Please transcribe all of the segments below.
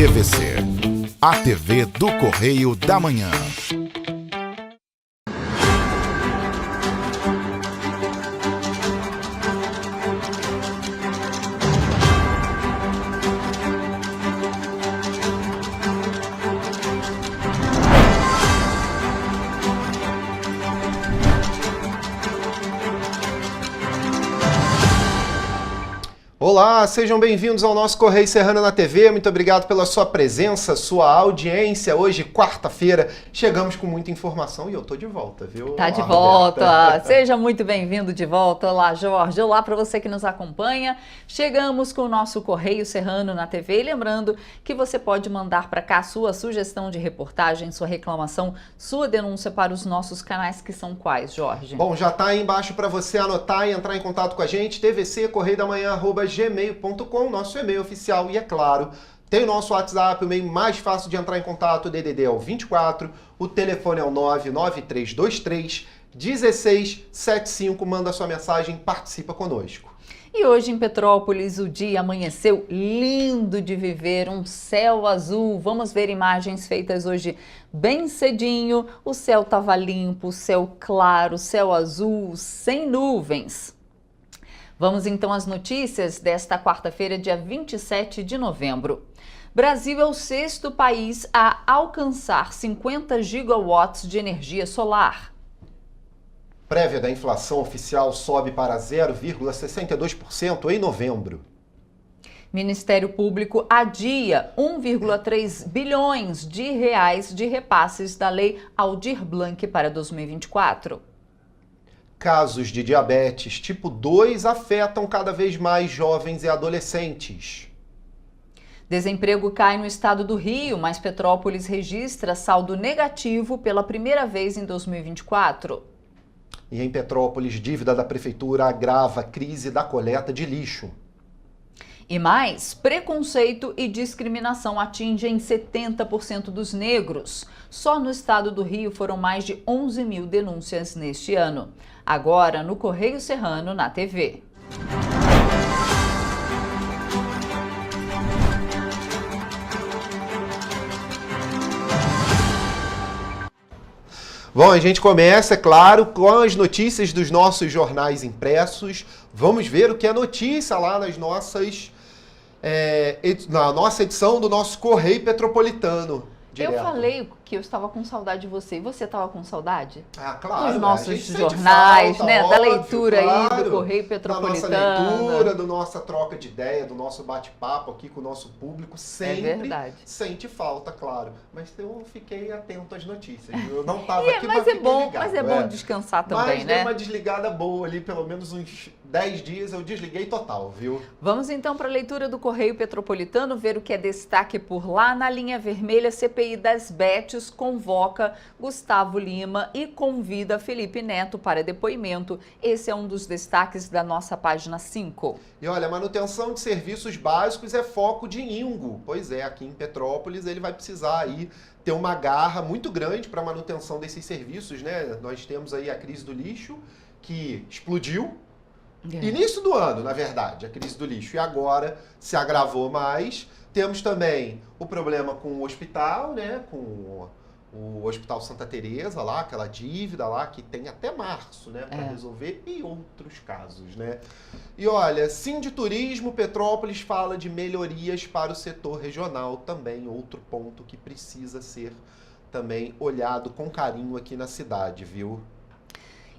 TVC, a TV do Correio da Manhã. Olá, sejam bem-vindos ao nosso Correio Serrano na TV. Muito obrigado pela sua presença, sua audiência. Hoje, quarta-feira, chegamos com muita informação e eu tô de volta, viu? Tá de volta. Seja muito bem-vindo de volta. Olá, Jorge. Olá para você que nos acompanha. Chegamos com o nosso Correio Serrano na TV. E lembrando que você pode mandar para cá sua sugestão de reportagem, sua reclamação, sua denúncia para os nossos canais, que são quais, Jorge? Bom, já tá aí embaixo para você anotar e entrar em contato com a gente. TVC, Correio da Manhã, @gmail.com, nosso e-mail oficial. E é claro, tem o nosso WhatsApp, o meio mais fácil de entrar em contato. O DDD é o 24, o telefone é o 99323 1675. Manda sua mensagem, participa conosco. E hoje em Petrópolis o dia amanheceu lindo de viver, um céu azul. Vamos ver imagens feitas hoje bem cedinho. O céu estava limpo, céu claro, céu azul, sem nuvens. Vamos então às notícias desta quarta-feira, dia 27 de novembro. Brasil é o sexto país a alcançar 50 gigawatts de energia solar. Prévia da inflação oficial sobe para 0,62% em novembro. Ministério Público adia 1,3 bilhões de reais de repasses da Lei Aldir Blanc para 2024. Casos de diabetes tipo 2 afetam cada vez mais jovens e adolescentes. Desemprego cai no estado do Rio, mas Petrópolis registra saldo negativo pela primeira vez em 2024. E em Petrópolis, dívida da prefeitura agrava a crise da coleta de lixo. E mais, preconceito e discriminação atingem 70% dos negros. Só no estado do Rio foram mais de 11 mil denúncias neste ano. Agora no Correio Serrano na TV. Bom, a gente começa, é claro, com as notícias dos nossos jornais impressos. Vamos ver o que é notícia lá nas nossas, na nossa edição do nosso Correio Petropolitano. Direto. Eu falei que eu estava com saudade de você. E você estava com saudade? Ah, claro. Dos nossos jornais, falta, né? Óbvio, da leitura claro, aí do Correio Petropolitano. Da nossa leitura, da nossa troca de ideia, do nosso bate-papo aqui com o nosso público. Sempre sente falta, claro. Mas eu fiquei atento às notícias. Eu não estava aqui, mas fiquei ligado. Mas é bom descansar também, mas né? Dei uma desligada boa ali, pelo menos uns 10 dias eu desliguei total, viu? Vamos então para a leitura do Correio Petropolitano, ver o que é destaque por lá. Na linha vermelha, CPI das Betes convoca Gustavo Lima e convida Felipe Neto para depoimento. Esse é um dos destaques da nossa página 5. E olha, a manutenção de serviços básicos é foco de Ingo. Pois é, aqui em Petrópolis ele vai precisar aí ter uma garra muito grande para a manutenção desses serviços, né? Nós temos aí a crise do lixo, que explodiu. Início do ano, na verdade, a crise do lixo. E agora se agravou mais. Temos também o problema com o hospital, né? Com o Hospital Santa Teresa lá, aquela dívida lá que tem até março, né? Para resolver. E outros casos, né? E olha, Sinditurismo Petrópolis fala de melhorias para o setor regional. Também outro ponto que precisa ser também olhado com carinho aqui na cidade, viu?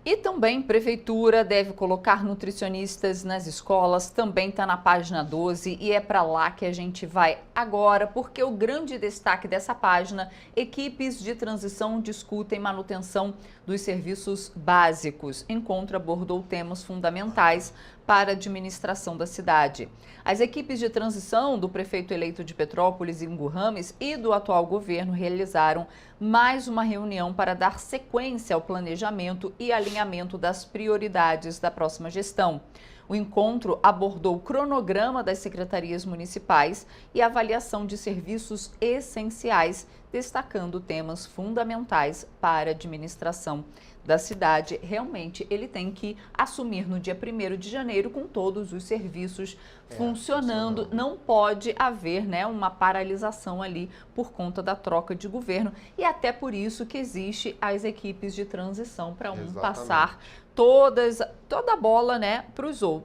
E também, Prefeitura deve colocar nutricionistas nas escolas, também está na página 12 e é para lá que a gente vai agora, porque o grande destaque dessa página, equipes de transição discutem manutenção dos serviços básicos. Encontro abordou temas fundamentais para a administração da cidade. As equipes de transição do prefeito eleito de Petrópolis, Ingo Rames, e do atual governo realizaram mais uma reunião para dar sequência ao planejamento e alinhamento das prioridades da próxima gestão. O encontro abordou o cronograma das secretarias municipais e avaliação de serviços essenciais, destacando temas fundamentais para a administração da cidade, realmente ele tem que assumir no dia 1º de janeiro com todos os serviços funcionando. Não pode haver, né, uma paralisação ali por conta da troca de governo, e até por isso que existe as equipes de transição para passar toda a bola, né,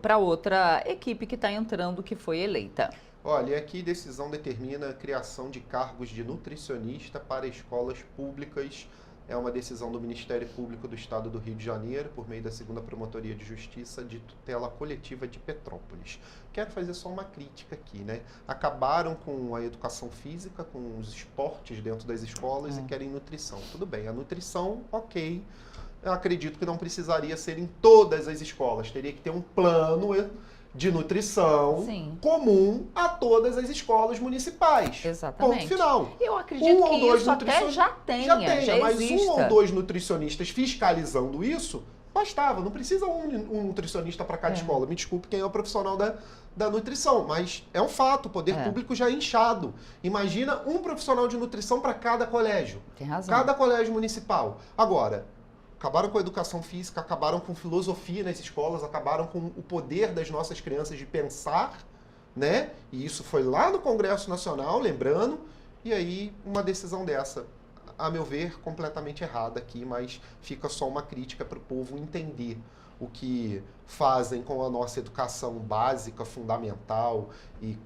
para outra equipe que está entrando, que foi eleita. Olha, e aqui decisão determina a criação de cargos de nutricionista para escolas públicas. É uma decisão do Ministério Público do Estado do Rio de Janeiro, por meio da 2ª Promotoria de Justiça de Tutela Coletiva de Petrópolis. Quero fazer só uma crítica aqui, né? Acabaram com a educação física, com os esportes dentro das escolas e querem nutrição. Tudo bem, a nutrição, ok. Eu acredito que não precisaria ser em todas as escolas. Teria que ter um plano de nutrição comum a todas as escolas municipais. Exatamente. Ponto final. Eu acredito que isso até já tenha, mas exista. 1 ou 2 nutricionistas fiscalizando isso, bastava. Não precisa um nutricionista para cada escola. Me desculpe quem é o profissional da nutrição, mas é um fato, o poder público já é inchado. Imagina um profissional de nutrição para cada colégio. Tem razão. Cada colégio municipal. Agora, acabaram com a educação física, acabaram com filosofia nas escolas, acabaram com o poder das nossas crianças de pensar, né? E isso foi lá no Congresso Nacional, lembrando, e aí uma decisão dessa, a meu ver, completamente errada aqui, mas fica só uma crítica para o povo entender o que fazem com a nossa educação básica, fundamental, e,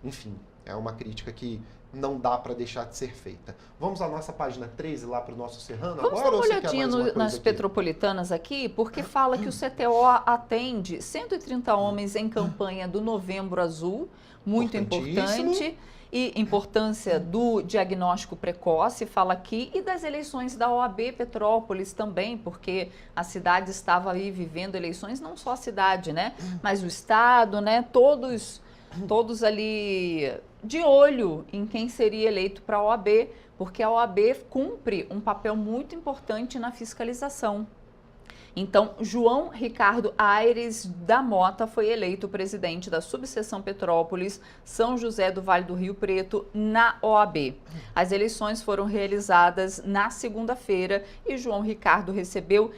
enfim, é uma crítica que não dá para deixar de ser feita. Vamos à nossa página 13 lá para o nosso Serrano Vamos agora? dar uma olhadinha nas petropolitanas aqui, porque fala que o CTO atende 130 homens em campanha do Novembro Azul, muito importante, e importância do diagnóstico precoce, fala aqui, e das eleições da OAB Petrópolis também, porque a cidade estava aí vivendo eleições, não só a cidade, né, mas o estado, né, todos ali de olho em quem seria eleito para a OAB, porque a OAB cumpre um papel muito importante na fiscalização. Então, João Ricardo Aires da Mota foi eleito presidente da subseção Petrópolis, São José do Vale do Rio Preto, na OAB. As eleições foram realizadas na segunda-feira e João Ricardo recebeu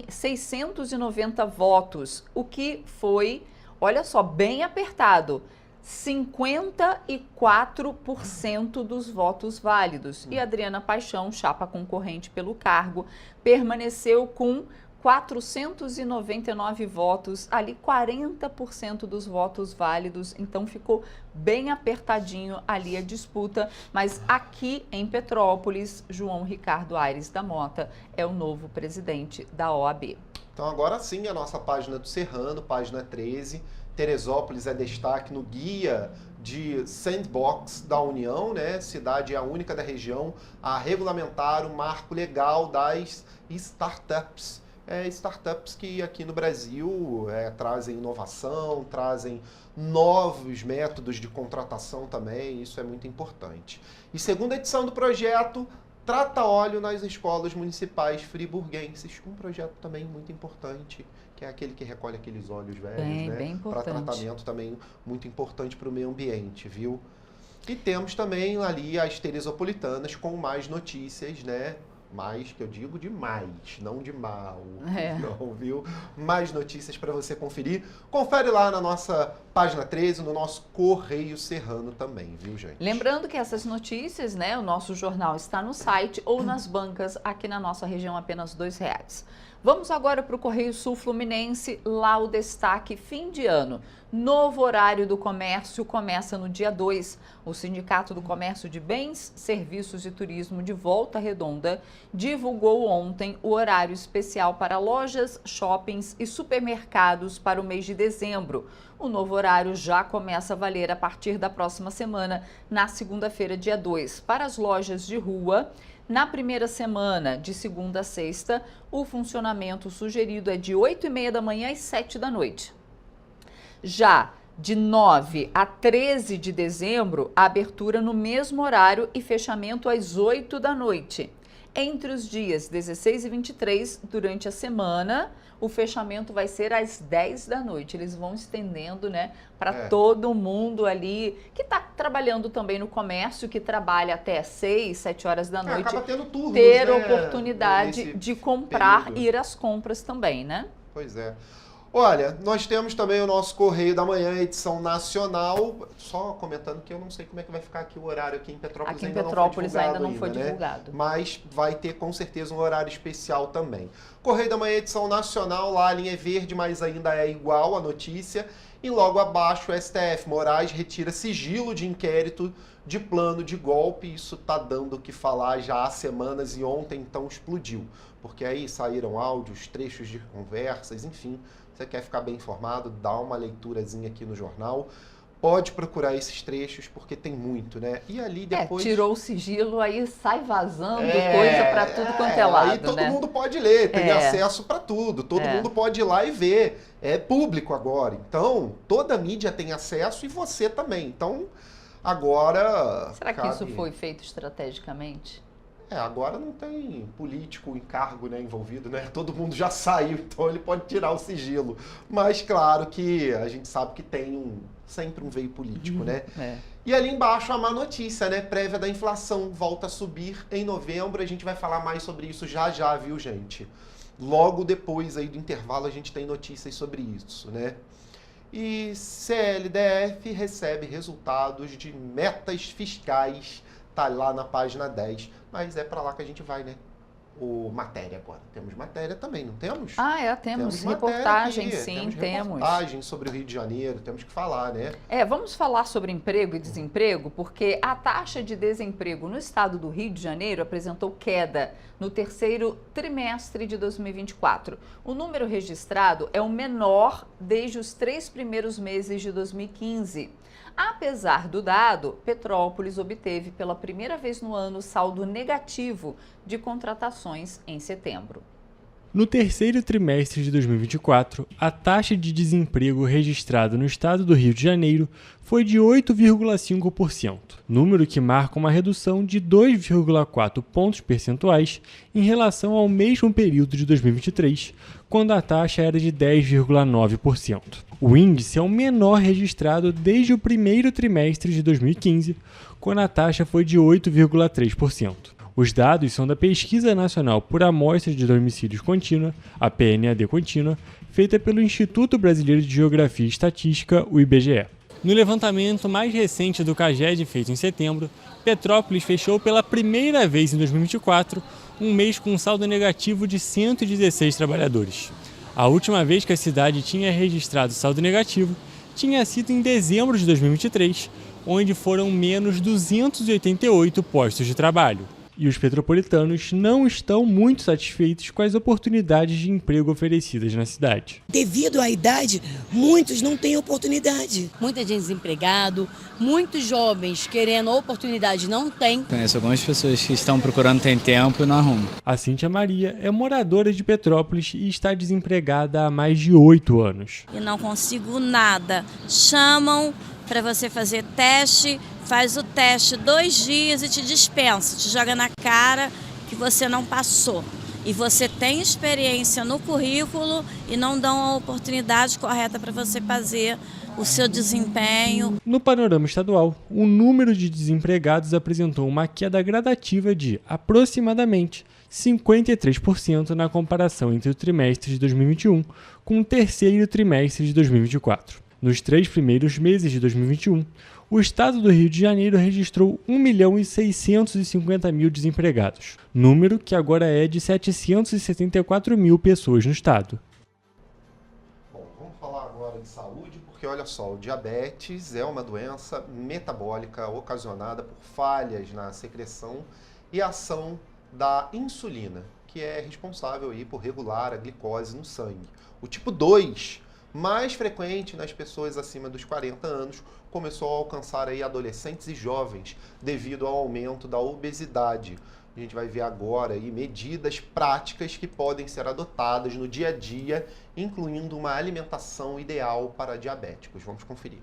690 votos, o que foi, olha só, bem apertado. 54% dos votos válidos. E Adriana Paixão, chapa concorrente pelo cargo, permaneceu com 499 votos, ali 40% dos votos válidos, então ficou bem apertadinho ali a disputa, mas aqui em Petrópolis, João Ricardo Aires da Mota é o novo presidente da OAB. Então agora sim, a nossa página do Serrano, página 13, Teresópolis é destaque no guia de Sandbox da União, né? Cidade é a única da região a regulamentar o marco legal das startups. Startups que aqui no Brasil trazem inovação, trazem novos métodos de contratação também, isso é muito importante. E segunda edição do projeto Trata Óleo nas Escolas Municipais Friburguenses, um projeto também muito importante, que é aquele que recolhe aqueles óleos velhos, né? Para tratamento também muito importante para o meio ambiente, viu? E temos também ali as Teresopolitanas com mais notícias, né? Mais, que eu digo de mais, não de mal, não, viu? Mais notícias para você conferir. Confere lá na nossa página 13, no nosso Correio Serrano também, viu, gente? Lembrando que essas notícias, né, o nosso jornal está no site ou nas bancas, aqui na nossa região, apenas R$2. Vamos agora para o Correio Sul Fluminense, lá o destaque fim de ano. Novo horário do comércio começa no dia 2. O Sindicato do Comércio de Bens, Serviços e Turismo de Volta Redonda divulgou ontem o horário especial para lojas, shoppings e supermercados para o mês de dezembro. O novo horário já começa a valer a partir da próxima semana, na segunda-feira, dia 2. Para as lojas de rua, na primeira semana, de segunda a sexta, o funcionamento sugerido é de 8h30 da manhã às 7 da noite. Já de 9 a 13 de dezembro, a abertura no mesmo horário e fechamento às 8 da noite. Entre os dias 16 e 23, durante a semana, o fechamento vai ser às 10 da noite. Eles vão estendendo, né, para todo mundo ali que está trabalhando também no comércio, que trabalha até 6, 7 horas da noite, acaba tendo turnos, ter né, oportunidade de comprar e ir às compras também, né? Pois é. Olha, nós temos também o nosso Correio da Manhã, edição nacional. Só comentando que eu não sei como é que vai ficar aqui o horário aqui em Petrópolis. Aqui em Petrópolis ainda não foi divulgado. Mas vai ter com certeza um horário especial também. Correio da Manhã, edição nacional, lá a linha é verde, mas ainda é igual a notícia. E logo abaixo, o STF, Moraes retira sigilo de inquérito de plano de golpe. Isso está dando o que falar já há semanas e ontem então explodiu. Porque aí saíram áudios, trechos de conversas, enfim. Você quer ficar bem informado, dá uma leiturazinha aqui no jornal. Pode procurar esses trechos, porque tem muito, né? E ali depois... tirou o sigilo, aí sai vazando coisa para tudo quanto é lado, aí todo né? mundo pode ler, tem acesso para tudo. Todo mundo pode ir lá e ver. É público agora. Então, toda a mídia tem acesso e você também. Então, agora... Será que isso foi feito estrategicamente? Agora não tem político em cargo, né, envolvido, né? Todo mundo já saiu, então ele pode tirar o sigilo. Mas claro que a gente sabe que tem sempre um veio político, né? E ali embaixo a má notícia, né? Prévia da inflação volta a subir em novembro. A gente vai falar mais sobre isso já, viu, gente? Logo depois aí do intervalo a gente tem notícias sobre isso, né? E CLDF recebe resultados de metas fiscais. Tá lá na página 10, mas é para lá que a gente vai, né? O matéria agora. Temos matéria também, não temos? Temos reportagem, sim, temos. Reportagem sobre o Rio de Janeiro, temos que falar, né? Vamos falar sobre emprego e desemprego, porque a taxa de desemprego no estado do Rio de Janeiro apresentou queda no terceiro trimestre de 2024. O número registrado é o menor desde os 3 primeiros meses de 2015. Apesar do dado, Petrópolis obteve pela primeira vez no ano saldo negativo de contratações em setembro. No terceiro trimestre de 2024, a taxa de desemprego registrada no estado do Rio de Janeiro foi de 8,5%, número que marca uma redução de 2,4 pontos percentuais em relação ao mesmo período de 2023, quando a taxa era de 10,9%. O índice é o menor registrado desde o primeiro trimestre de 2015, quando a taxa foi de 8,3%. Os dados são da Pesquisa Nacional por Amostra de Domicílios Contínua, a PNAD Contínua, feita pelo Instituto Brasileiro de Geografia e Estatística, o IBGE. No levantamento mais recente do CAGED, feito em setembro, Petrópolis fechou pela primeira vez em 2024 um mês com um saldo negativo de 116 trabalhadores. A última vez que a cidade tinha registrado saldo negativo tinha sido em dezembro de 2023, onde foram menos 288 postos de trabalho. E os petropolitanos não estão muito satisfeitos com as oportunidades de emprego oferecidas na cidade. Devido à idade, muitos não têm oportunidade. Muita gente desempregado, muitos jovens querendo oportunidade não têm. Conheço algumas pessoas que estão procurando tem tempo e não arrumam. A Cíntia Maria é moradora de Petrópolis e está desempregada há mais de 8 anos. E não consigo nada. Chamam para você fazer teste, faz o teste 2 dias e te dispensa, te joga na cara que você não passou. E você tem experiência no currículo e não dão a oportunidade correta para você fazer o seu desempenho. No panorama estadual, o número de desempregados apresentou uma queda gradativa de aproximadamente 53% na comparação entre o trimestre de 2021 com o terceiro trimestre de 2024. Nos 3 primeiros meses de 2021, o estado do Rio de Janeiro registrou 1.650.000 desempregados, número que agora é de 774.000 pessoas no estado. Bom, vamos falar agora de saúde, porque olha só, o diabetes é uma doença metabólica ocasionada por falhas na secreção e ação da insulina, que é responsável aí por regular a glicose no sangue. O tipo 2, mais frequente nas pessoas acima dos 40 anos, começou a alcançar aí adolescentes e jovens devido ao aumento da obesidade. A gente vai ver agora aí medidas práticas que podem ser adotadas no dia a dia, incluindo uma alimentação ideal para diabéticos. Vamos conferir.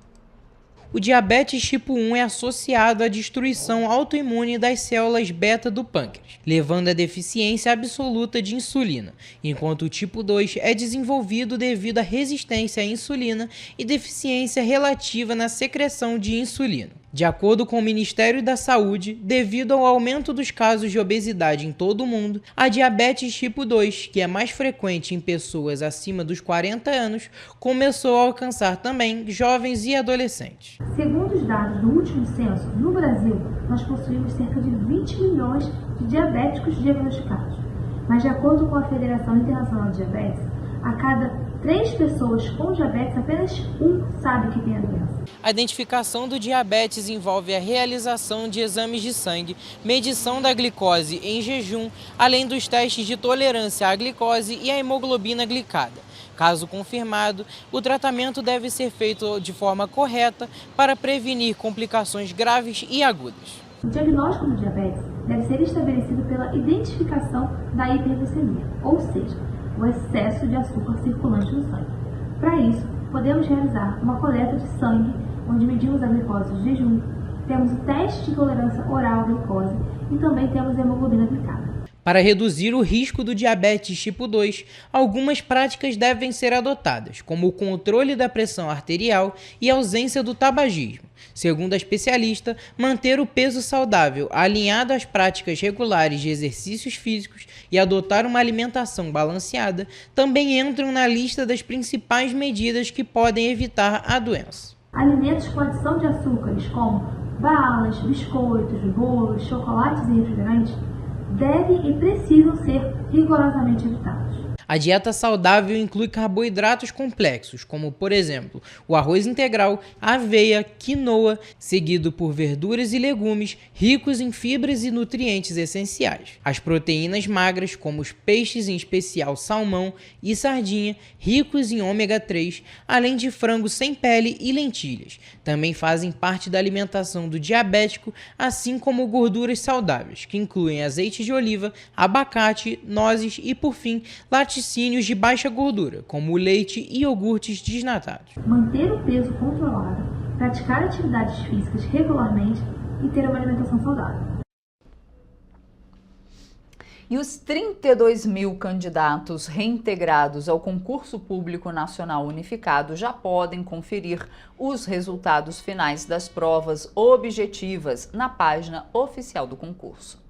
O diabetes tipo 1 é associado à destruição autoimune das células beta do pâncreas, levando à deficiência absoluta de insulina, enquanto o tipo 2 é desenvolvido devido à resistência à insulina e deficiência relativa na secreção de insulina. De acordo com o Ministério da Saúde, devido ao aumento dos casos de obesidade em todo o mundo, a diabetes tipo 2, que é mais frequente em pessoas acima dos 40 anos, começou a alcançar também jovens e adolescentes. Segundo os dados do último censo, no Brasil, nós possuímos cerca de 20 milhões de diabéticos diagnosticados. Mas de acordo com a Federação Internacional de Diabetes, a cada 3 pessoas com diabetes, apenas 1 sabe que tem a doença. A identificação do diabetes envolve a realização de exames de sangue, medição da glicose em jejum, além dos testes de tolerância à glicose e à hemoglobina glicada. Caso confirmado, o tratamento deve ser feito de forma correta para prevenir complicações graves e agudas. O diagnóstico do diabetes deve ser estabelecido pela identificação da hiperglicemia, ou seja, o excesso de açúcar circulante no sangue. Para isso, podemos realizar uma coleta de sangue, onde medimos a glicose de jejum, temos o teste de tolerância oral à glicose e também temos a hemoglobina glicada. Para reduzir o risco do diabetes tipo 2, algumas práticas devem ser adotadas, como o controle da pressão arterial e a ausência do tabagismo. Segundo a especialista, manter o peso saudável alinhado às práticas regulares de exercícios físicos e adotar uma alimentação balanceada também entram na lista das principais medidas que podem evitar a doença. Alimentos com adição de açúcares, como balas, biscoitos, bolos, chocolates e refrigerantes, devem e precisam ser rigorosamente evitados. A dieta saudável inclui carboidratos complexos, como, por exemplo, o arroz integral, a aveia, quinoa, seguido por verduras e legumes ricos em fibras e nutrientes essenciais. As proteínas magras, como os peixes, em especial salmão e sardinha, ricos em ômega 3, além de frango sem pele e lentilhas, também fazem parte da alimentação do diabético, assim como gorduras saudáveis, que incluem azeite de oliva, abacate, nozes e, por fim, laticínios de baixa gordura, como o leite e iogurtes desnatados. Manter o peso controlado, praticar atividades físicas regularmente e ter uma alimentação saudável. E os 32 mil candidatos reintegrados ao Concurso Público Nacional Unificado já podem conferir os resultados finais das provas objetivas na página oficial do concurso.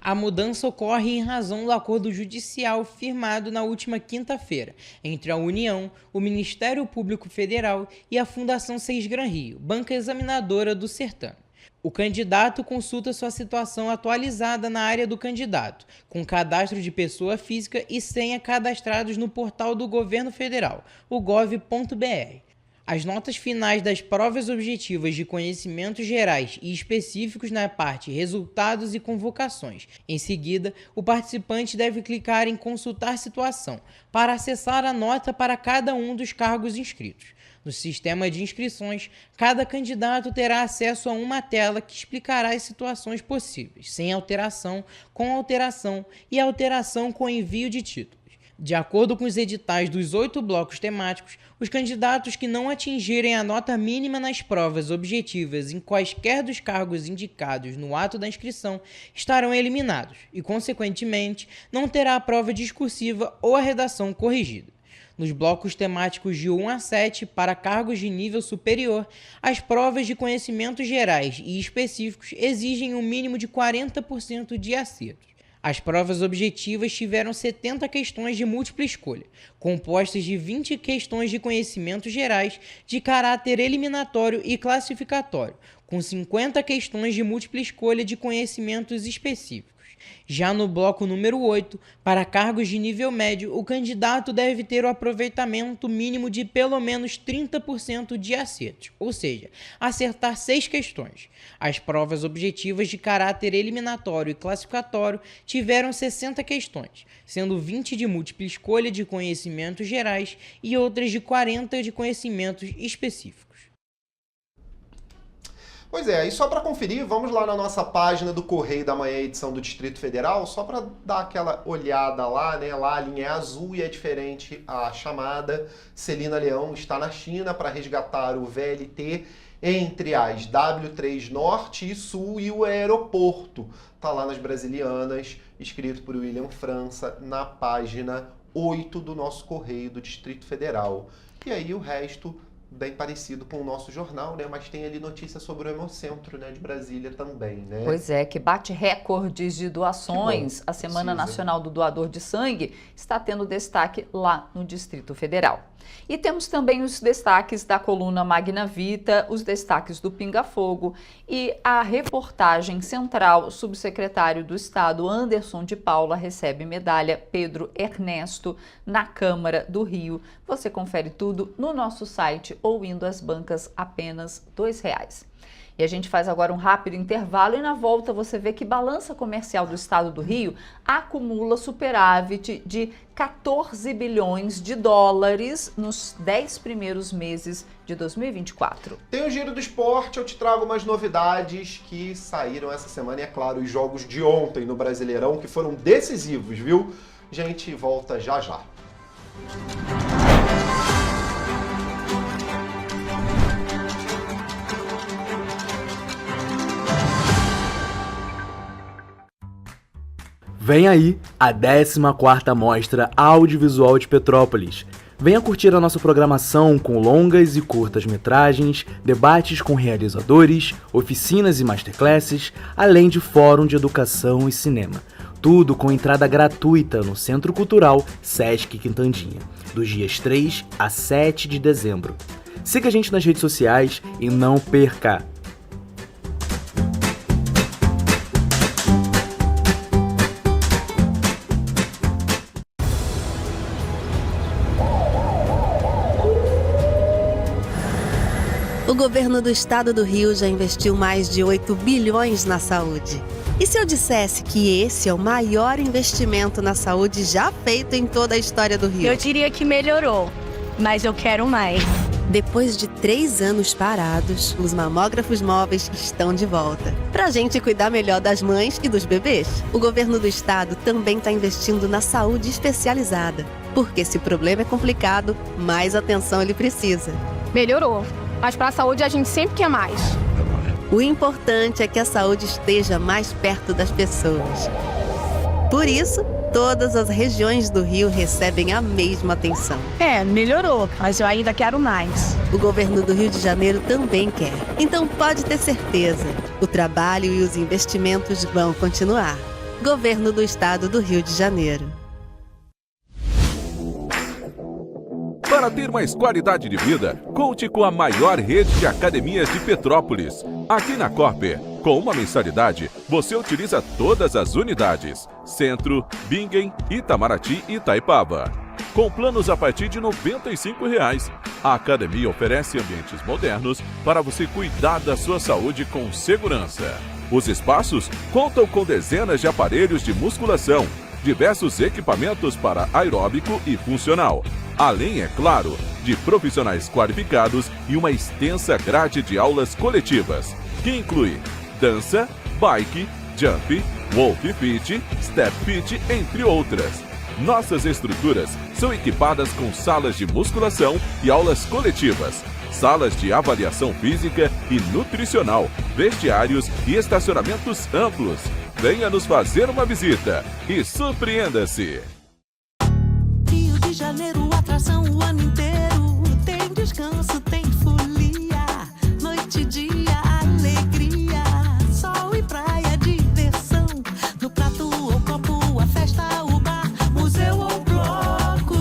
A mudança ocorre em razão do acordo judicial firmado na última quinta-feira entre a União, o Ministério Público Federal e a Fundação Sesgran Rio, banca examinadora do certame. O candidato consulta sua situação atualizada na área do candidato, com cadastro de pessoa física e senha cadastrados no portal do Governo Federal, o gov.br. As notas finais das provas objetivas de conhecimentos gerais e específicos na parte Resultados e Convocações. Em seguida, o participante deve clicar em Consultar situação para acessar a nota para cada um dos cargos inscritos. No sistema de inscrições, cada candidato terá acesso a uma tela que explicará as situações possíveis, sem alteração, com alteração e alteração com envio de título. De acordo com os editais dos 8 blocos temáticos, os candidatos que não atingirem a nota mínima nas provas objetivas em quaisquer dos cargos indicados no ato da inscrição estarão eliminados e, consequentemente, não terá a prova discursiva ou a redação corrigida. Nos blocos temáticos de 1 a 7, para cargos de nível superior, as provas de conhecimentos gerais e específicos exigem um mínimo de 40% de acertos. As provas objetivas tiveram 70 questões de múltipla escolha, compostas de 20 questões de conhecimentos gerais de caráter eliminatório e classificatório, com 50 questões de múltipla escolha de conhecimentos específicos. Já no bloco número 8, para cargos de nível médio, o candidato deve ter o aproveitamento mínimo de pelo menos 30% de acertos, ou seja, acertar 6 questões. As provas objetivas de caráter eliminatório e classificatório tiveram 60 questões, sendo 20 de múltipla escolha de conhecimentos gerais e outras de 40 de conhecimentos específicos. Pois é, e só para conferir, vamos lá na nossa página do Correio da Manhã, edição do Distrito Federal, só para dar aquela olhada lá, né? Lá a linha é azul e é diferente a chamada. Celina Leão está na China para resgatar o VLT entre as W3 Norte e Sul e o aeroporto. Tá lá nas Brasilianas, escrito por William França, na página 8 do nosso Correio do Distrito Federal. E aí o resto bem parecido com o nosso jornal, né? Mas tem ali notícia sobre o Hemocentro, né, de Brasília também, né? Pois é, que bate recordes de doações. A Semana Nacional do Doador de Sangue está tendo destaque lá no Distrito Federal. E temos também os destaques da coluna Magna Vita, os destaques do Pinga Fogo e a reportagem central. O subsecretário do Estado, Anderson de Paula, recebe medalha Pedro Ernesto na Câmara do Rio. Você confere tudo no nosso site ou indo às bancas apenas R$2. E a gente faz agora um rápido intervalo e na volta você vê que balança comercial do Estado do Rio acumula superávit de 14 bilhões de dólares nos 10 primeiros meses de 2024. Tem o Giro do Esporte, eu te trago umas novidades que saíram essa semana e, é claro, os jogos de ontem no Brasileirão que foram decisivos, viu? Gente, volta já já. Vem aí a 14ª Mostra Audiovisual de Petrópolis. Venha curtir a nossa programação com longas e curtas metragens, debates com realizadores, oficinas e masterclasses, além de fórum de educação e cinema. Tudo com entrada gratuita no Centro Cultural Sesc Quintandinha, dos dias 3 a 7 de dezembro. Siga a gente nas redes sociais e não perca! O governo do estado do Rio já investiu mais de 8 bilhões na saúde. E se eu dissesse que esse é o maior investimento na saúde já feito em toda a história do Rio? Eu diria que melhorou, mas eu quero mais. Depois de 3 anos parados, os mamógrafos móveis estão de volta. Pra gente cuidar melhor das mães e dos bebês. O governo do estado também está investindo na saúde especializada. Porque se o problema é complicado, mais atenção ele precisa. Melhorou. Mas para a saúde a gente sempre quer mais. O importante é que a saúde esteja mais perto das pessoas. Por isso, todas as regiões do Rio recebem a mesma atenção. Melhorou, mas eu ainda quero mais. O governo do Rio de Janeiro também quer. Então pode ter certeza, o trabalho e os investimentos vão continuar. Governo do Estado do Rio de Janeiro. Para ter mais qualidade de vida, conte com a maior rede de academias de Petrópolis. Aqui na Corper, com uma mensalidade, você utiliza todas as unidades: Centro, Bingen, Itamaraty e Itaipava. Com planos a partir de R$ 95,00. A academia oferece ambientes modernos para você cuidar da sua saúde com segurança. Os espaços contam com dezenas de aparelhos de musculação, diversos equipamentos para aeróbico e funcional. Além, é claro, de profissionais qualificados e uma extensa grade de aulas coletivas, que inclui dança, bike, jump, walk fit, step fit, entre outras. Nossas estruturas são equipadas com salas de musculação e aulas coletivas, salas de avaliação física e nutricional, vestiários e estacionamentos amplos. Venha nos fazer uma visita e surpreenda-se! Rio de Janeiro, atração o ano inteiro. Tem descanso, tem folia, noite e dia, alegria, sol e praia, diversão. No prato ou copo, a festa, o bar, museu ou bloco.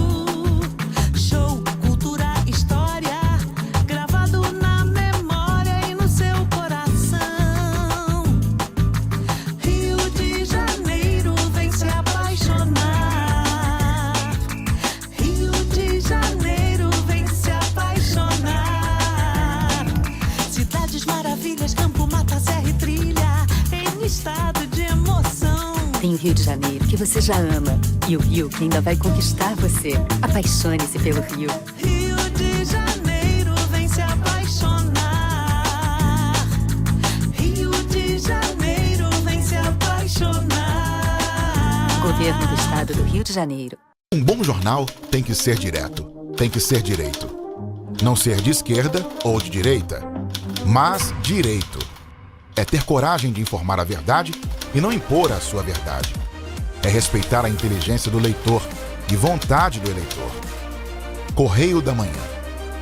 Show, cultura, história, gravado na memória e no seu coração. Rio de Janeiro, vem se apaixonar. Maravilhas, campo, mata, serra e trilha, em estado de emoção. Tem o Rio de Janeiro, que você já ama, e o Rio, que ainda vai conquistar você. Apaixone-se pelo Rio. Rio de Janeiro, vem se apaixonar. Governo do Estado do Rio de Janeiro. Um bom jornal tem que ser direto, tem que ser direito. Não ser de esquerda ou de direita, mas direito. É ter coragem de informar a verdade e não impor a sua verdade. É respeitar a inteligência do leitor e vontade do eleitor. Correio da Manhã,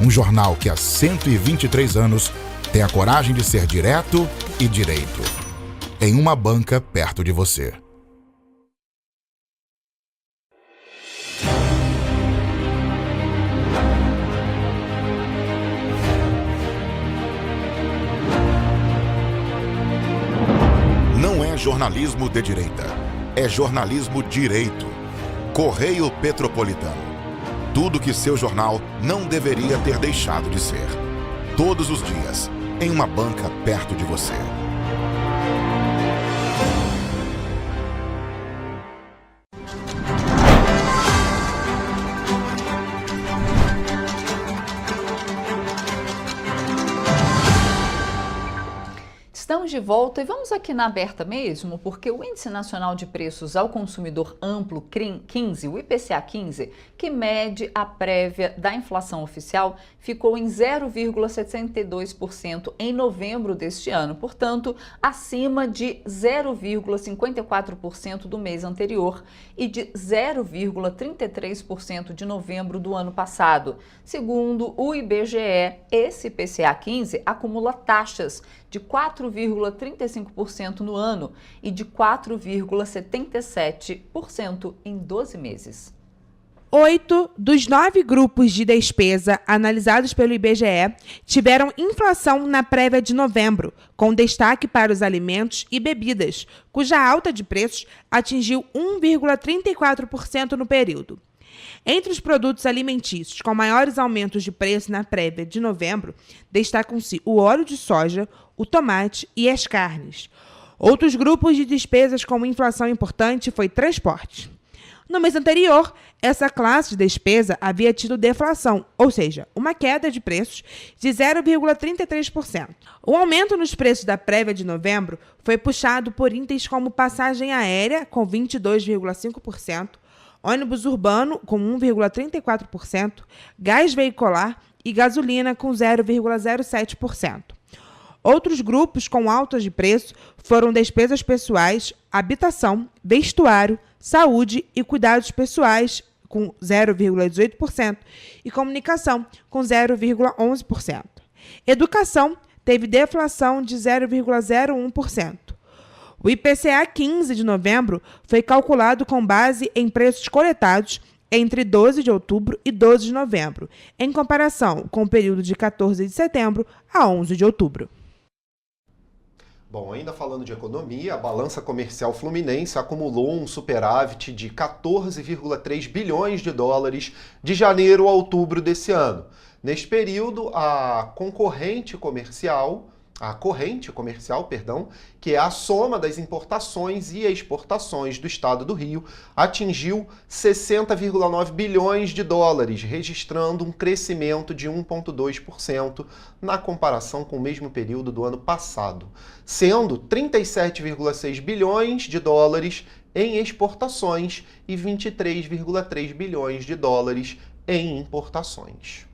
um jornal que há 123 anos tem a coragem de ser direto e direito. Em uma banca perto de você. Não é jornalismo de direita, é jornalismo direito. Correio Petropolitano. Tudo que seu jornal não deveria ter deixado de ser. Todos os dias, em uma banca perto de você. Estamos de volta e vamos aqui na aberta mesmo, porque o Índice Nacional de Preços ao Consumidor Amplo 15, o IPCA 15, que mede a prévia da inflação oficial, ficou em 0,72% em novembro deste ano, portanto, acima de 0,54% do mês anterior e de 0,33% de novembro do ano passado. Segundo o IBGE, esse IPCA 15 acumula taxas de 4,35% no ano e de 4,77% em 12 meses. 8 dos 9 grupos de despesa analisados pelo IBGE tiveram inflação na prévia de novembro, com destaque para os alimentos e bebidas, cuja alta de preços atingiu 1,34% no período. Entre os produtos alimentícios com maiores aumentos de preço na prévia de novembro, destacam-se o óleo de soja, o tomate e as carnes. Outros grupos de despesas com inflação importante foi transporte. No mês anterior, essa classe de despesa havia tido deflação, ou seja, uma queda de preços de 0,33%. O aumento nos preços da prévia de novembro foi puxado por itens como passagem aérea, com 22,5%, ônibus urbano, com 1,34%, gás veicular e gasolina, com 0,07%. Outros grupos com altas de preço foram despesas pessoais, habitação, vestuário, saúde e cuidados pessoais, com 0,18%, e comunicação, com 0,11%. Educação teve deflação de 0,01%. O IPCA 15 de novembro foi calculado com base em preços coletados entre 12 de outubro e 12 de novembro, em comparação com o período de 14 de setembro a 11 de outubro. Bom, ainda falando de economia, a balança comercial fluminense acumulou um superávit de 14,3 bilhões de dólares de janeiro a outubro desse ano. Neste período, a corrente comercial, que é a soma das importações e exportações do estado do Rio, atingiu 60,9 bilhões de dólares, registrando um crescimento de 1,2% na comparação com o mesmo período do ano passado, sendo 37,6 bilhões de dólares em exportações e 23,3 bilhões de dólares em importações.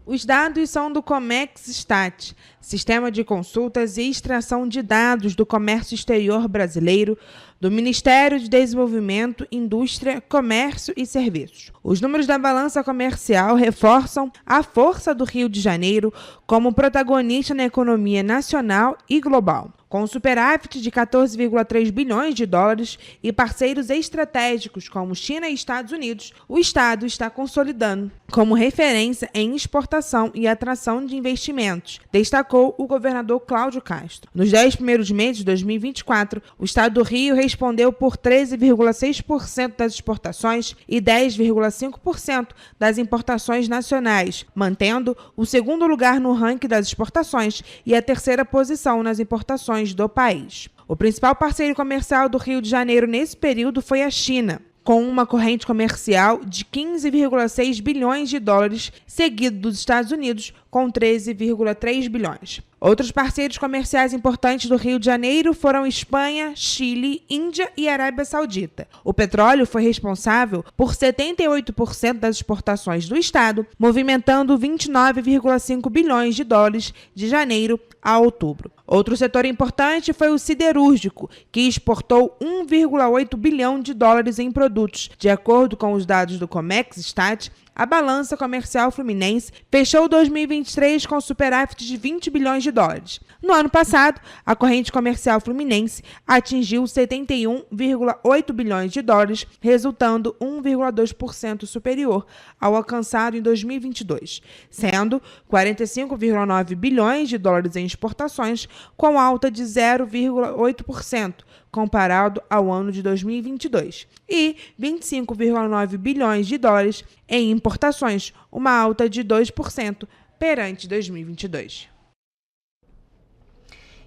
Os dados são do Comex-Stat, Sistema de Consultas e Extração de Dados do Comércio Exterior Brasileiro, do Ministério de Desenvolvimento, Indústria, Comércio e Serviços. Os números da balança comercial reforçam a força do Rio de Janeiro como protagonista na economia nacional e global. Com um superávit de 14,3 bilhões de dólares e parceiros estratégicos como China e Estados Unidos, o Estado está consolidando como referência em exportação e atração de investimentos, destacou o governador Cláudio Castro. Nos 10 primeiros meses de 2024, o Estado do Rio respondeu por 13,6% das exportações e 10,5% das importações nacionais, mantendo o segundo lugar no ranking das exportações e a terceira posição nas importações do país. O principal parceiro comercial do Rio de Janeiro nesse período foi a China, com uma corrente comercial de 15,6 bilhões de dólares, seguido dos Estados Unidos com 13,3 bilhões. Outros parceiros comerciais importantes do Rio de Janeiro foram Espanha, Chile, Índia e Arábia Saudita. O petróleo foi responsável por 78% das exportações do estado, movimentando 29,5 bilhões de dólares de janeiro a outubro. Outro setor importante foi o siderúrgico, que exportou 1,8 bilhão de dólares em produtos. De acordo com os dados do Comexstat, a balança comercial fluminense fechou 2023 com superávit de 20 bilhões de dólares. No ano passado, a corrente comercial fluminense atingiu 71,8 bilhões de dólares, resultando 1,2% superior ao alcançado em 2022, sendo 45,9 bilhões de dólares em exportações, com alta de 0,8%, comparado ao ano de 2022, e 25,9 bilhões de dólares em importações, uma alta de 2% perante 2022.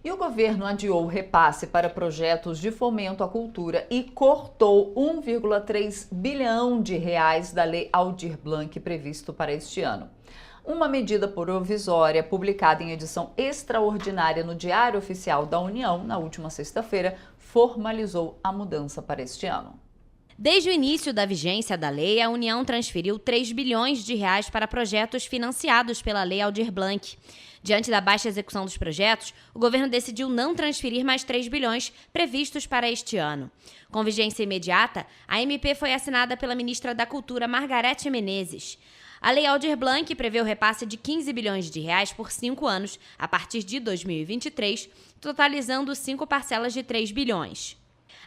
E o governo adiou o repasse para projetos de fomento à cultura e cortou 1,3 bilhão de reais da Lei Aldir Blanc previsto para este ano. Uma medida provisória publicada em edição extraordinária no Diário Oficial da União na última sexta-feira formalizou a mudança para este ano. Desde o início da vigência da lei, a União transferiu 3 bilhões de reais para projetos financiados pela Lei Aldir Blanc. Diante da baixa execução dos projetos, o governo decidiu não transferir mais 3 bilhões previstos para este ano. Com vigência imediata, a MP foi assinada pela ministra da Cultura, Margarete Menezes. A Lei Aldir Blanc prevê o repasse de 15 bilhões de reais por 5 anos, a partir de 2023, totalizando 5 parcelas de 3 bilhões.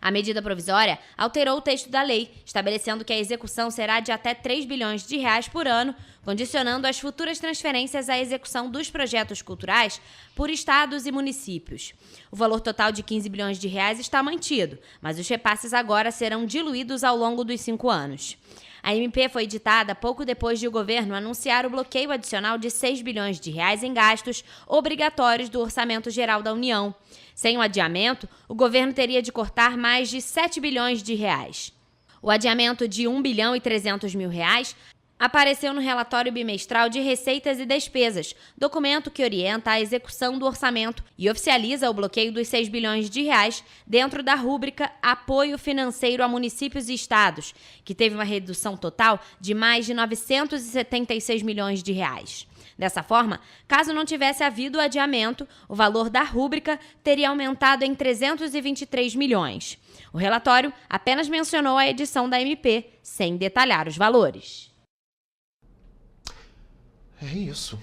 A medida provisória alterou o texto da lei, estabelecendo que a execução será de até 3 bilhões de reais por ano, condicionando as futuras transferências à execução dos projetos culturais por estados e municípios. O valor total de 15 bilhões de reais está mantido, mas os repasses agora serão diluídos ao longo dos 5 anos. A MP foi editada pouco depois de o governo anunciar o bloqueio adicional de 6 bilhões de reais em gastos obrigatórios do Orçamento Geral da União. Sem o adiamento, o governo teria de cortar mais de 7 bilhões de reais. O adiamento de 1 bilhão e 300 mil reais apareceu no relatório bimestral de Receitas e Despesas, documento que orienta a execução do orçamento e oficializa o bloqueio dos 6 bilhões de reais dentro da rúbrica Apoio Financeiro a Municípios e Estados, que teve uma redução total de mais de 976 milhões de reais. Dessa forma, caso não tivesse havido adiamento, o valor da rúbrica teria aumentado em 323 milhões. O relatório apenas mencionou a edição da MP, sem detalhar os valores. É isso.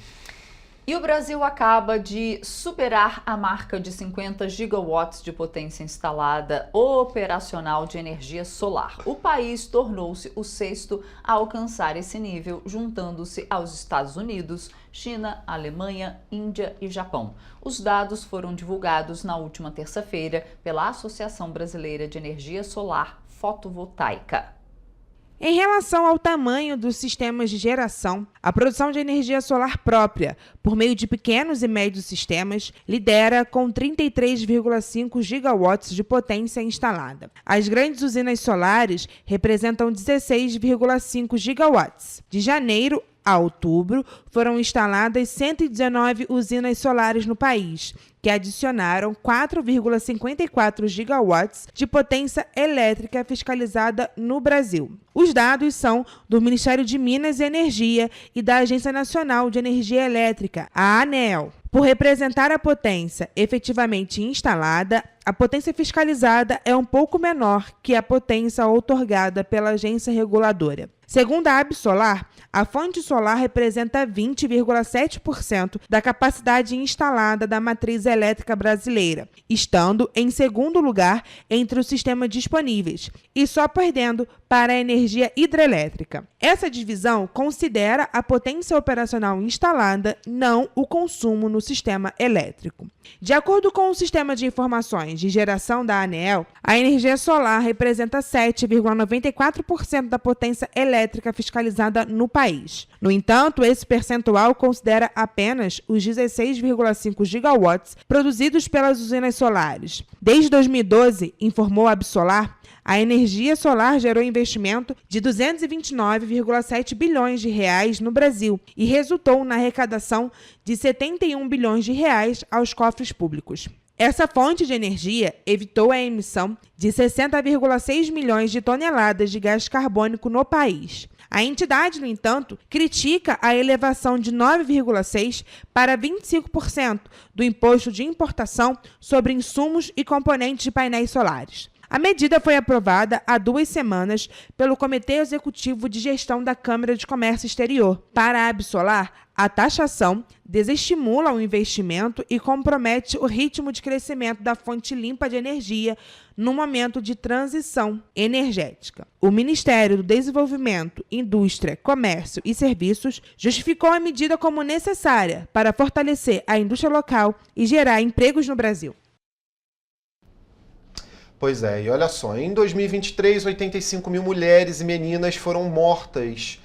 E o Brasil acaba de superar a marca de 50 gigawatts de potência instalada operacional de energia solar. O país tornou-se o 6º a alcançar esse nível, juntando-se aos Estados Unidos, China, Alemanha, Índia e Japão. Os dados foram divulgados na última terça-feira pela Associação Brasileira de Energia Solar Fotovoltaica. Em relação ao tamanho dos sistemas de geração, a produção de energia solar própria, por meio de pequenos e médios sistemas, lidera com 33,5 gigawatts de potência instalada. As grandes usinas solares representam 16,5 gigawatts. De janeiro a outubro, foram instaladas 119 usinas solares no país, que adicionaram 4,54 gigawatts de potência elétrica fiscalizada no Brasil. Os dados são do Ministério de Minas e Energia e da Agência Nacional de Energia Elétrica, a ANEEL. Por representar a potência efetivamente instalada, a potência fiscalizada é um pouco menor que a potência outorgada pela agência reguladora. Segundo a Absolar, a fonte solar representa 20,7% da capacidade instalada da matriz elétrica brasileira, estando em segundo lugar entre os sistemas disponíveis e só perdendo para a energia hidrelétrica. Essa divisão considera a potência operacional instalada, não o consumo no sistema elétrico. De acordo com o Sistema de Informações instalações de geração da ANEEL, a energia solar representa 7,94% da potência elétrica fiscalizada no país. No entanto, esse percentual considera apenas os 16,5 gigawatts produzidos pelas usinas solares. Desde 2012, informou a Absolar, a energia solar gerou investimento de 229,7 bilhões de reais no Brasil e resultou na arrecadação de 71 bilhões de reais aos cofres públicos. Essa fonte de energia evitou a emissão de 60,6 milhões de toneladas de gás carbônico no país. A entidade, no entanto, critica a elevação de 9,6% para 25% do imposto de importação sobre insumos e componentes de painéis solares. A medida foi aprovada há 2 semanas pelo Comitê Executivo de Gestão da Câmara de Comércio Exterior. Para a Absolar, a taxação desestimula o investimento e compromete o ritmo de crescimento da fonte limpa de energia no momento de transição energética. O Ministério do Desenvolvimento, Indústria, Comércio e Serviços justificou a medida como necessária para fortalecer a indústria local e gerar empregos no Brasil. Pois é, e olha só, em 2023, 85 mil mulheres e meninas foram mortas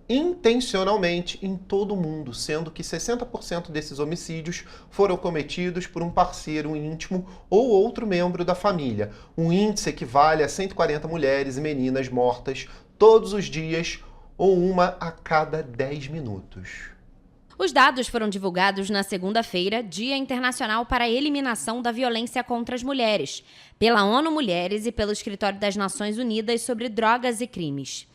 intencionalmente em todo o mundo, sendo que 60% desses homicídios foram cometidos por um parceiro íntimo ou outro membro da família. Um índice equivale a 140 mulheres e meninas mortas todos os dias ou uma a cada 10 minutos. Os dados foram divulgados na segunda-feira, Dia Internacional para a Eliminação da Violência contra as Mulheres, pela ONU Mulheres e pelo Escritório das Nações Unidas sobre Drogas e Crimes.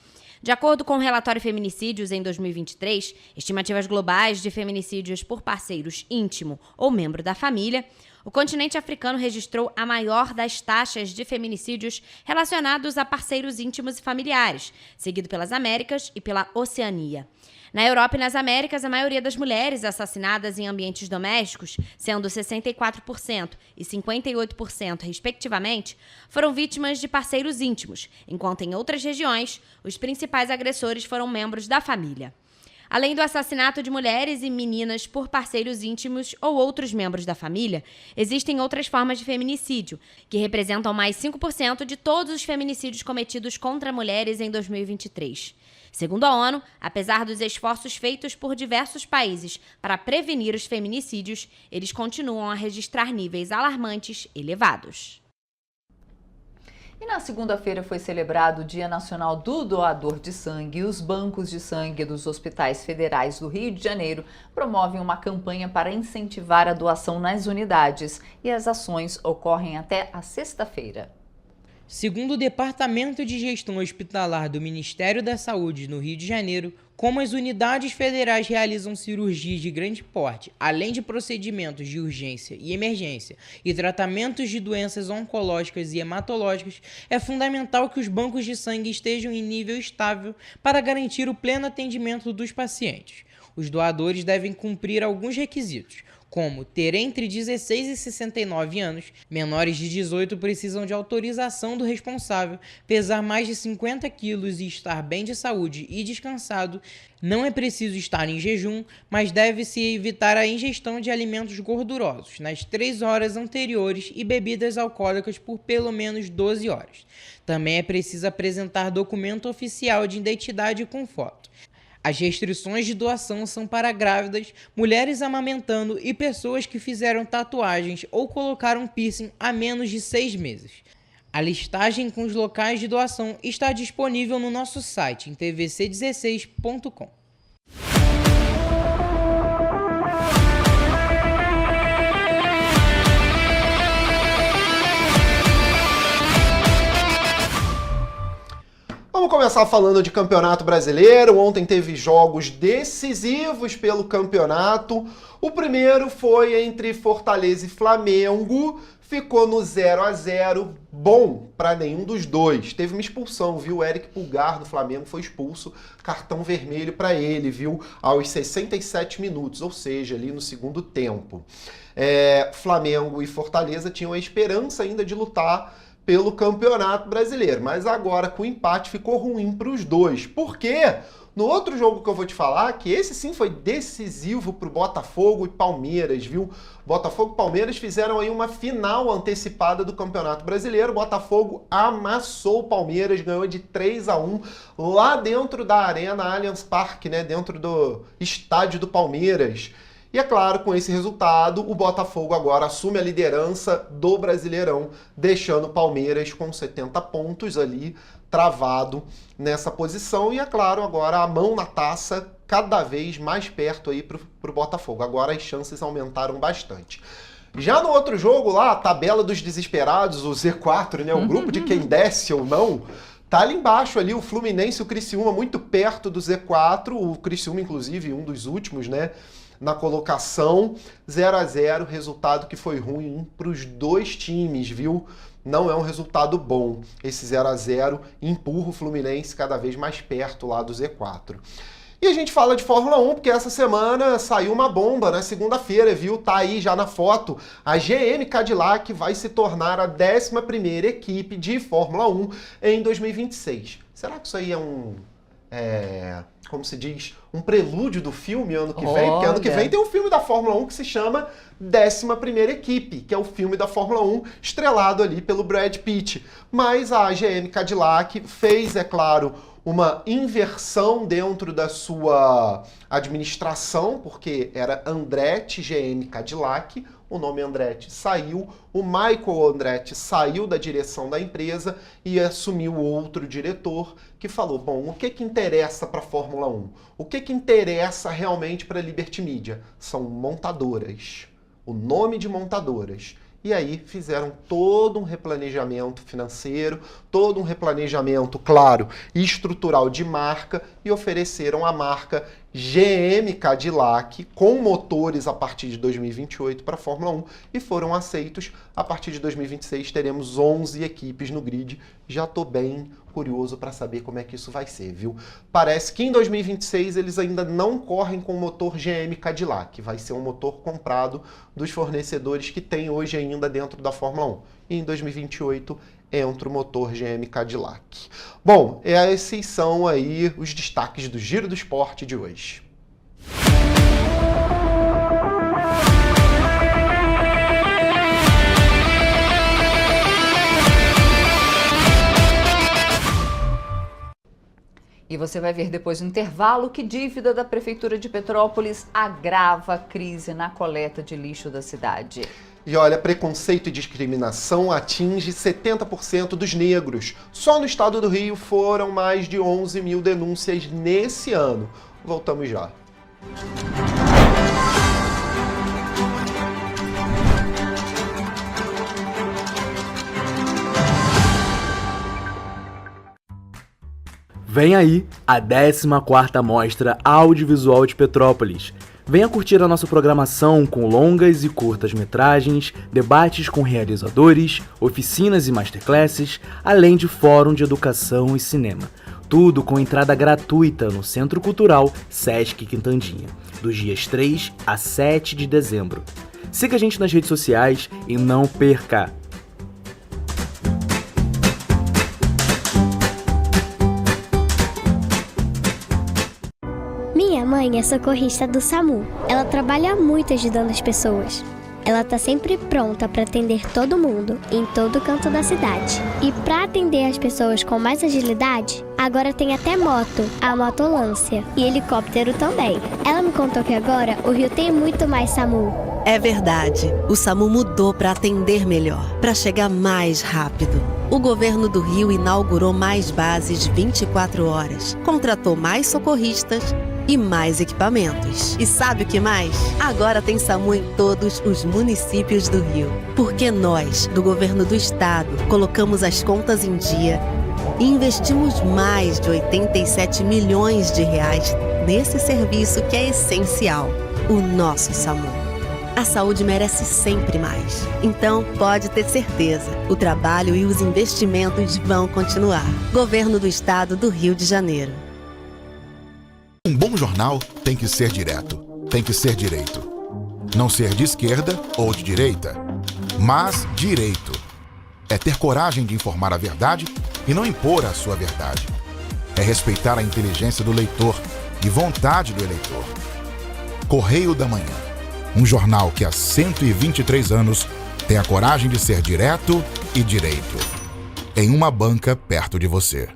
De acordo com o relatório Feminicídios em 2023, estimativas globais de feminicídios por parceiros íntimo ou membro da família, o continente africano registrou a maior das taxas de feminicídios relacionados a parceiros íntimos e familiares, seguido pelas Américas e pela Oceania. Na Europa e nas Américas, a maioria das mulheres assassinadas em ambientes domésticos, sendo 64% e 58%, respectivamente, foram vítimas de parceiros íntimos, enquanto em outras regiões, os principais agressores foram membros da família. Além do assassinato de mulheres e meninas por parceiros íntimos ou outros membros da família, existem outras formas de feminicídio, que representam mais 5% de todos os feminicídios cometidos contra mulheres em 2023. Segundo a ONU, apesar dos esforços feitos por diversos países para prevenir os feminicídios, eles continuam a registrar níveis alarmantes elevados. E na segunda-feira foi celebrado o Dia Nacional do Doador de Sangue e os bancos de sangue dos hospitais federais do Rio de Janeiro promovem uma campanha para incentivar a doação nas unidades e as ações ocorrem até a sexta-feira. Segundo o Departamento de Gestão Hospitalar do Ministério da Saúde no Rio de Janeiro, como as unidades federais realizam cirurgias de grande porte, além de procedimentos de urgência e emergência e tratamentos de doenças oncológicas e hematológicas, é fundamental que os bancos de sangue estejam em nível estável para garantir o pleno atendimento dos pacientes. Os doadores devem cumprir alguns requisitos, como ter entre 16 e 69 anos, menores de 18 precisam de autorização do responsável, pesar mais de 50 quilos e estar bem de saúde e descansado. Não é preciso estar em jejum, mas deve-se evitar a ingestão de alimentos gordurosos nas 3 horas anteriores e bebidas alcoólicas por pelo menos 12 horas. Também é preciso apresentar documento oficial de identidade com foto. As restrições de doação são para grávidas, mulheres amamentando e pessoas que fizeram tatuagens ou colocaram piercing há menos de 6 meses. A listagem com os locais de doação está disponível no nosso site em tvc16.com. Vamos começar falando de Campeonato Brasileiro. Ontem teve jogos decisivos pelo campeonato. O primeiro foi entre Fortaleza e Flamengo. Ficou no 0-0, bom para nenhum dos dois. Teve uma expulsão, viu? O Eric Pulgar do Flamengo foi expulso, cartão vermelho para ele, viu? Aos 67 minutos, ou seja, ali no segundo tempo. Flamengo e Fortaleza tinham a esperança ainda de lutar pelo Campeonato Brasileiro. Mas agora, com o empate, ficou ruim para os dois. Por quê? No outro jogo que eu vou te falar, que esse sim foi decisivo para o Botafogo e Palmeiras, viu? Botafogo e Palmeiras fizeram aí uma final antecipada do Campeonato Brasileiro. O Botafogo amassou o Palmeiras, ganhou de 3-1 lá dentro da Arena Allianz Parque, né? Dentro do estádio do Palmeiras. E é claro, com esse resultado, o Botafogo agora assume a liderança do Brasileirão, deixando o Palmeiras com 70 pontos ali, travado nessa posição. E é claro, agora a mão na taça cada vez mais perto aí pro Botafogo. Agora as chances aumentaram bastante. Já no outro jogo lá, a tabela dos desesperados, o Z4, né? O grupo de quem desce ou não, tá ali embaixo ali o Fluminense e o Criciúma muito perto do Z4. O Criciúma, inclusive, um dos últimos, né? Na colocação, 0-0, resultado que foi ruim para os dois times, viu? Não é um resultado bom. Esse 0-0 empurra o Fluminense cada vez mais perto lá do Z4. E a gente fala de Fórmula 1 porque essa semana saiu uma bomba na segunda-feira, viu? Tá aí já na foto. A GM Cadillac vai se tornar a 11ª equipe de Fórmula 1 em 2026. Será que isso aí é como se diz, um prelúdio do filme ano que vem? Porque ano que vem tem um filme da Fórmula 1 que se chama 11ª Equipe, que é o filme da Fórmula 1 estrelado ali pelo Brad Pitt. Mas a GM Cadillac fez, é claro, uma inversão dentro da sua administração, porque era Andretti GM Cadillac, o nome Andretti saiu, o Michael Andretti saiu da direção da empresa e assumiu outro diretor que falou, bom, o que interessa para a Fórmula 1? O que interessa realmente para a Liberty Media? São montadoras, o nome de montadoras. E aí fizeram todo um replanejamento financeiro, todo um replanejamento, claro, estrutural de marca e ofereceram a marca GM Cadillac com motores a partir de 2028 para a Fórmula 1 e foram aceitos. A partir de 2026 teremos 11 equipes no grid. Já estou bem curioso para saber como é que isso vai ser, viu? Parece que em 2026 eles ainda não correm com o motor GM Cadillac. Vai ser um motor comprado dos fornecedores que tem hoje ainda dentro da Fórmula 1. E em 2028 entra o motor GM Cadillac. Bom, esses são aí os destaques do Giro do Esporte de hoje. E você vai ver depois do intervalo que dívida da Prefeitura de Petrópolis agrava a crise na coleta de lixo da cidade. E olha, preconceito e discriminação atinge 70% dos negros. Só no estado do Rio foram mais de 11 mil denúncias nesse ano. Voltamos já. Vem aí a 14ª Mostra Audiovisual de Petrópolis. Venha curtir a nossa programação com longas e curtas metragens, debates com realizadores, oficinas e masterclasses, além de fórum de educação e cinema. Tudo com entrada gratuita no Centro Cultural Sesc Quintandinha, dos dias 3 a 7 de dezembro. Siga a gente nas redes sociais e não perca! Minha mãe é socorrista do SAMU. Ela trabalha muito ajudando as pessoas. Ela tá sempre pronta para atender todo mundo, em todo canto da cidade. E para atender as pessoas com mais agilidade, agora tem até moto, a motolância, e helicóptero também. Ela me contou que agora o Rio tem muito mais SAMU. É verdade. O SAMU mudou para atender melhor, para chegar mais rápido. O governo do Rio inaugurou mais bases 24 horas, contratou mais socorristas e mais equipamentos. E sabe o que mais? Agora tem SAMU em todos os municípios do Rio. Porque nós, do governo do estado, colocamos as contas em dia e investimos mais de 87 milhões de reais nesse serviço que é essencial, o nosso SAMU. A saúde merece sempre mais. Então, pode ter certeza, o trabalho e os investimentos vão continuar. Governo do Estado do Rio de Janeiro. Um bom jornal tem que ser direto, tem que ser direito. Não ser de esquerda ou de direita, mas direito. É ter coragem de informar a verdade e não impor a sua verdade. É respeitar a inteligência do leitor e vontade do eleitor. Correio da Manhã, um jornal que há 123 anos tem a coragem de ser direto e direito. Em uma banca perto de você.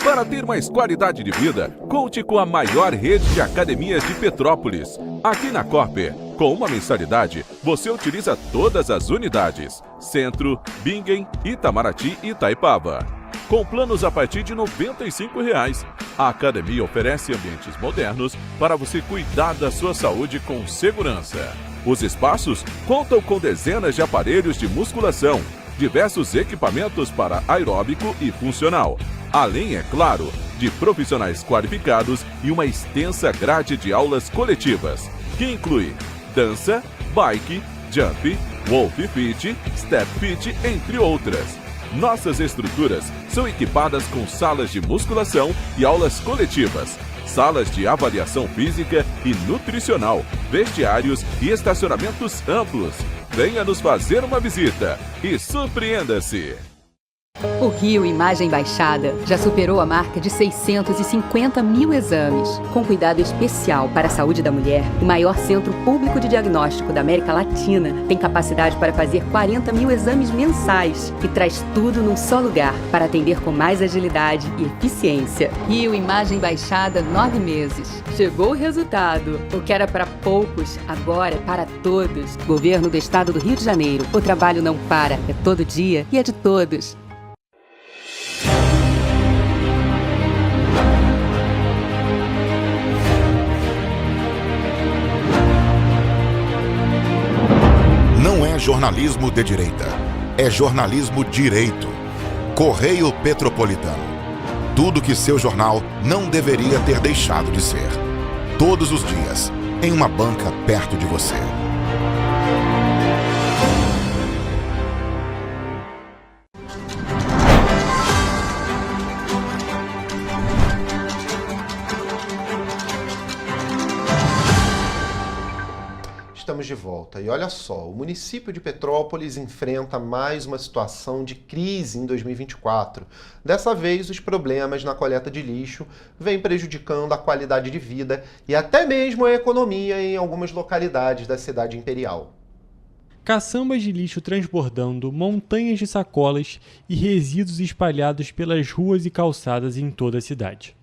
Para ter mais qualidade de vida, conte com a maior rede de academias de Petrópolis. Aqui na Corper, com uma mensalidade, você utiliza todas as unidades: Centro, Bingen, Itamaraty e Itaipava. Com planos a partir de R$ 95,00. A academia oferece ambientes modernos para você cuidar da sua saúde com segurança. Os espaços contam com dezenas de aparelhos de musculação, diversos equipamentos para aeróbico e funcional, além, é claro, de profissionais qualificados e uma extensa grade de aulas coletivas, que inclui dança, bike, jump, wolf fit, step fit, entre outras. Nossas estruturas são equipadas com salas de musculação e aulas coletivas, salas de avaliação física e nutricional, vestiários e estacionamentos amplos. Venha nos fazer uma visita e surpreenda-se! O Rio Imagem Baixada já superou a marca de 650 mil exames. Com cuidado especial para a saúde da mulher, o maior centro público de diagnóstico da América Latina tem capacidade para fazer 40 mil exames mensais e traz tudo num só lugar para atender com mais agilidade e eficiência. Rio Imagem Baixada, 9 meses. Chegou o resultado. O que era para poucos, agora é para todos. Governo do Estado do Rio de Janeiro. O trabalho não para, é todo dia e é de todos. Não é jornalismo de direita, é jornalismo direito. Correio Petropolitano. Tudo que seu jornal não deveria ter deixado de ser. Todos os dias, em uma banca perto de você. Estamos de volta e olha só, o município de Petrópolis enfrenta mais uma situação de crise em 2024. Dessa vez, os problemas na coleta de lixo vêm prejudicando a qualidade de vida e até mesmo a economia em algumas localidades da cidade imperial. Caçambas de lixo transbordando, montanhas de sacolas e resíduos espalhados pelas ruas e calçadas em toda a cidade.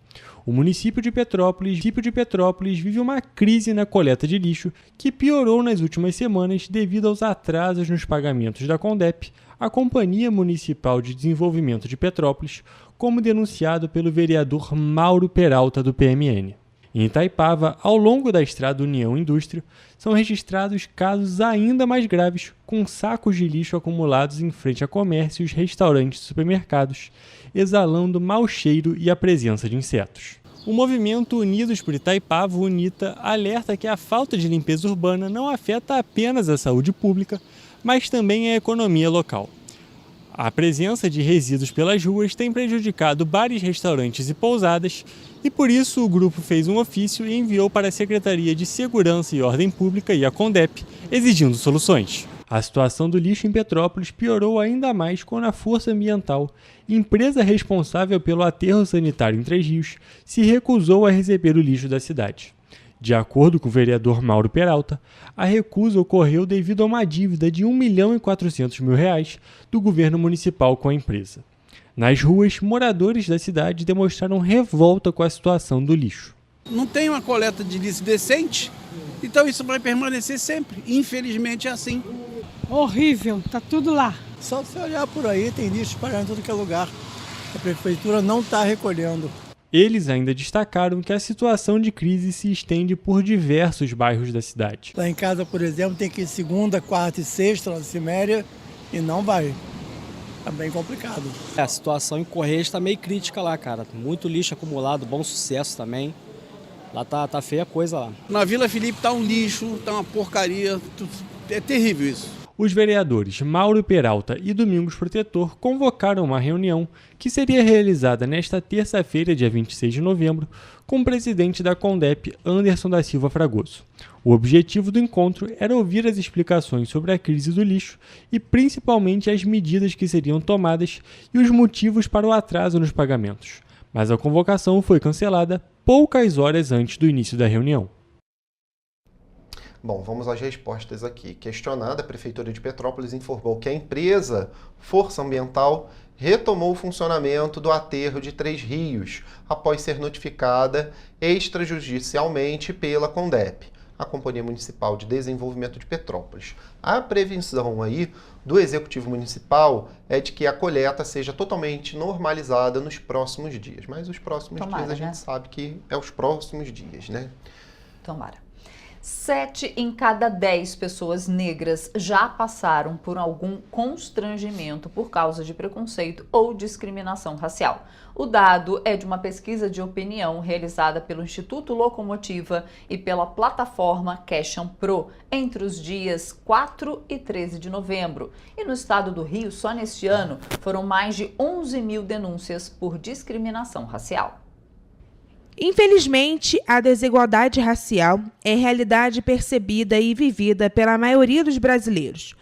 O município de Petrópolis vive uma crise na coleta de lixo que piorou nas últimas semanas devido aos atrasos nos pagamentos da Condep, a Companhia Municipal de Desenvolvimento de Petrópolis, como denunciado pelo vereador Mauro Peralta do PMN. Em Itaipava, ao longo da estrada União Indústria, são registrados casos ainda mais graves, com sacos de lixo acumulados em frente a comércios, restaurantes e supermercados, exalando mau cheiro e a presença de insetos. O movimento Unidos por Itaipava, UNITA, alerta que a falta de limpeza urbana não afeta apenas a saúde pública, mas também a economia local. A presença de resíduos pelas ruas tem prejudicado bares, restaurantes e pousadas, e por isso o grupo fez um ofício e enviou para a Secretaria de Segurança e Ordem Pública e a Condep, exigindo soluções. A situação do lixo em Petrópolis piorou ainda mais quando a Força Ambiental, empresa responsável pelo aterro sanitário em Três Rios, se recusou a receber o lixo da cidade. De acordo com o vereador Mauro Peralta, a recusa ocorreu devido a uma dívida de R$ 1.400.000 do governo municipal com a empresa. Nas ruas, moradores da cidade demonstraram revolta com a situação do lixo. Não tem uma coleta de lixo decente, então isso vai permanecer sempre. Infelizmente é assim. Horrível, tá tudo lá. Só você olhar por aí, tem lixo espalhado em todo que é lugar. A prefeitura não está recolhendo. Eles ainda destacaram que a situação de crise se estende por diversos bairros da cidade. Lá em casa, por exemplo, tem que ir segunda, quarta e sexta, na Ciméria, e não vai. Tá bem complicado. A situação em Correios está meio crítica lá, cara. Muito lixo acumulado, Bom Sucesso também. Lá tá feia a coisa lá. Na Vila Felipe tá um lixo, tá uma porcaria. É terrível isso. os vereadores Mauro Peralta e Domingos Protetor convocaram uma reunião que seria realizada nesta terça-feira, dia 26 de novembro, com o presidente da CONDEP, Anderson da Silva Fragoso. O objetivo do encontro era ouvir as explicações sobre a crise do lixo e principalmente as medidas que seriam tomadas e os motivos para o atraso nos pagamentos. Mas a convocação foi cancelada poucas horas antes do início da reunião. Bom, vamos às respostas aqui. Questionada, a Prefeitura de Petrópolis informou que a empresa Força Ambiental retomou o funcionamento do aterro de Três Rios, após ser notificada extrajudicialmente pela CONDEP, a Companhia Municipal de Desenvolvimento de Petrópolis. A previsão aí do Executivo Municipal é de que a coleta seja totalmente normalizada nos próximos dias. Mas os próximos dias a gente sabe que é os próximos dias, né? Tomara. 7 em cada 10 pessoas negras já passaram por algum constrangimento por causa de preconceito ou discriminação racial. O dado é de uma pesquisa de opinião realizada pelo Instituto Locomotiva e pela plataforma Question Pro entre os dias 4 e 13 de novembro. E no estado do Rio, só neste ano, foram mais de 11 mil denúncias por discriminação racial. Infelizmente, a desigualdade racial é realidade percebida e vivida pela maioria dos brasileiros.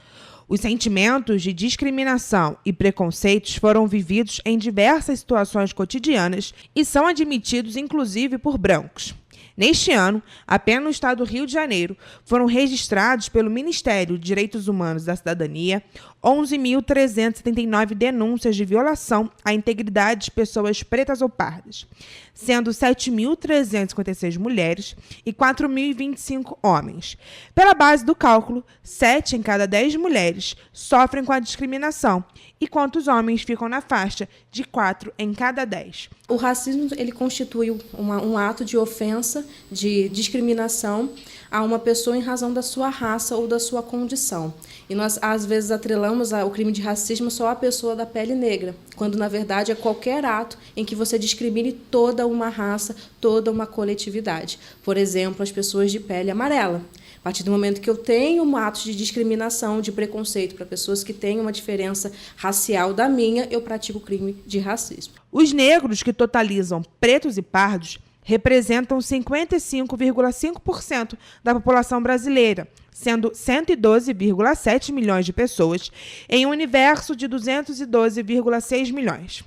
Os sentimentos de discriminação e preconceitos foram vividos em diversas situações cotidianas e são admitidos inclusive por brancos. Neste ano, apenas no estado do Rio de Janeiro, foram registrados pelo Ministério de Direitos Humanos e da Cidadania 11.379 denúncias de violação à integridade de pessoas pretas ou pardas, sendo 7.356 mulheres e 4.025 homens. Pela base do cálculo, 7 em cada 10 mulheres sofrem com a discriminação, enquanto os homens ficam na faixa de 4 em cada 10. O racismo ele constitui um ato de ofensa, de discriminação a uma pessoa em razão da sua raça ou da sua condição. E nós, às vezes, atrelamos o crime de racismo só à pessoa da pele negra, quando, na verdade, é qualquer ato em que você discrimine toda uma raça, toda uma coletividade. Por exemplo, as pessoas de pele amarela. A partir do momento que eu tenho um ato de discriminação, de preconceito para pessoas que têm uma diferença racial da minha, eu pratico o crime de racismo. Os negros, que totalizam pretos e pardos, representam 55,5% da população brasileira, sendo 112,7 milhões de pessoas em um universo de 212,6 milhões.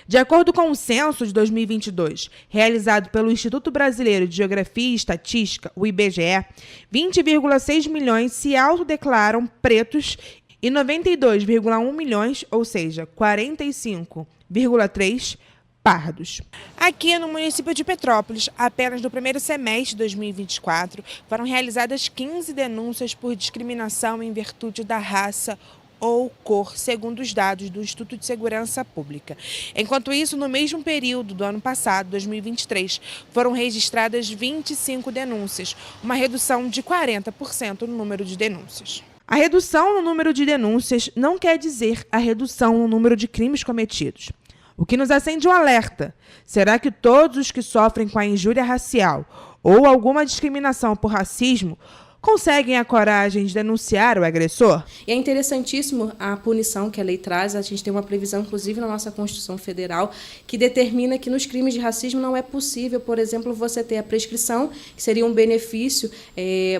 De acordo com o censo de 2022, realizado pelo Instituto Brasileiro de Geografia e Estatística, o IBGE, 20,6 milhões se autodeclaram pretos e 92,1 milhões, ou seja, 45,3%, pardos. Aqui no município de Petrópolis, apenas no primeiro semestre de 2024, foram realizadas 15 denúncias por discriminação em virtude da raça ou cor, segundo os dados do Instituto de Segurança Pública. Enquanto isso, no mesmo período do ano passado, 2023, foram registradas 25 denúncias, uma redução de 40% no número de denúncias. A redução no número de denúncias não quer dizer a redução no número de crimes cometidos. O que nos acende um alerta: será que todos os que sofrem com a injúria racial ou alguma discriminação por racismo conseguem a coragem de denunciar o agressor? E é interessantíssimo a punição que a lei traz. A gente tem uma previsão, inclusive, na nossa Constituição Federal, que determina que nos crimes de racismo não é possível, por exemplo, você ter a prescrição, que seria um benefício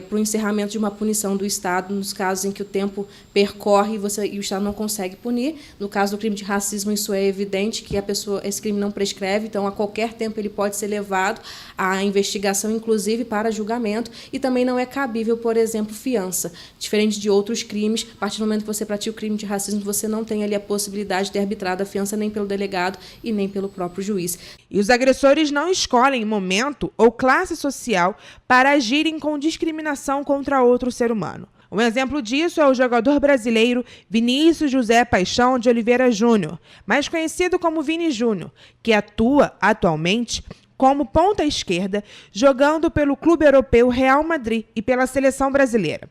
para o encerramento de uma punição do Estado, nos casos em que o tempo percorre e o Estado não consegue punir. No caso do crime de racismo, isso é evidente, que esse crime não prescreve, então a qualquer tempo ele pode ser levado à investigação, inclusive para julgamento, e também não é cabível, por exemplo, fiança. Diferente de outros crimes, a partir do momento que você pratica o crime de racismo, você não tem ali a possibilidade de ter arbitrado a fiança nem pelo delegado e nem pelo próprio juiz. E os agressores não escolhem momento ou classe social para agirem com discriminação contra outro ser humano. Um exemplo disso é o jogador brasileiro Vinícius José Paixão de Oliveira Júnior, mais conhecido como Vini Júnior, que atua atualmente como ponta esquerda, jogando pelo clube europeu Real Madrid e pela seleção brasileira.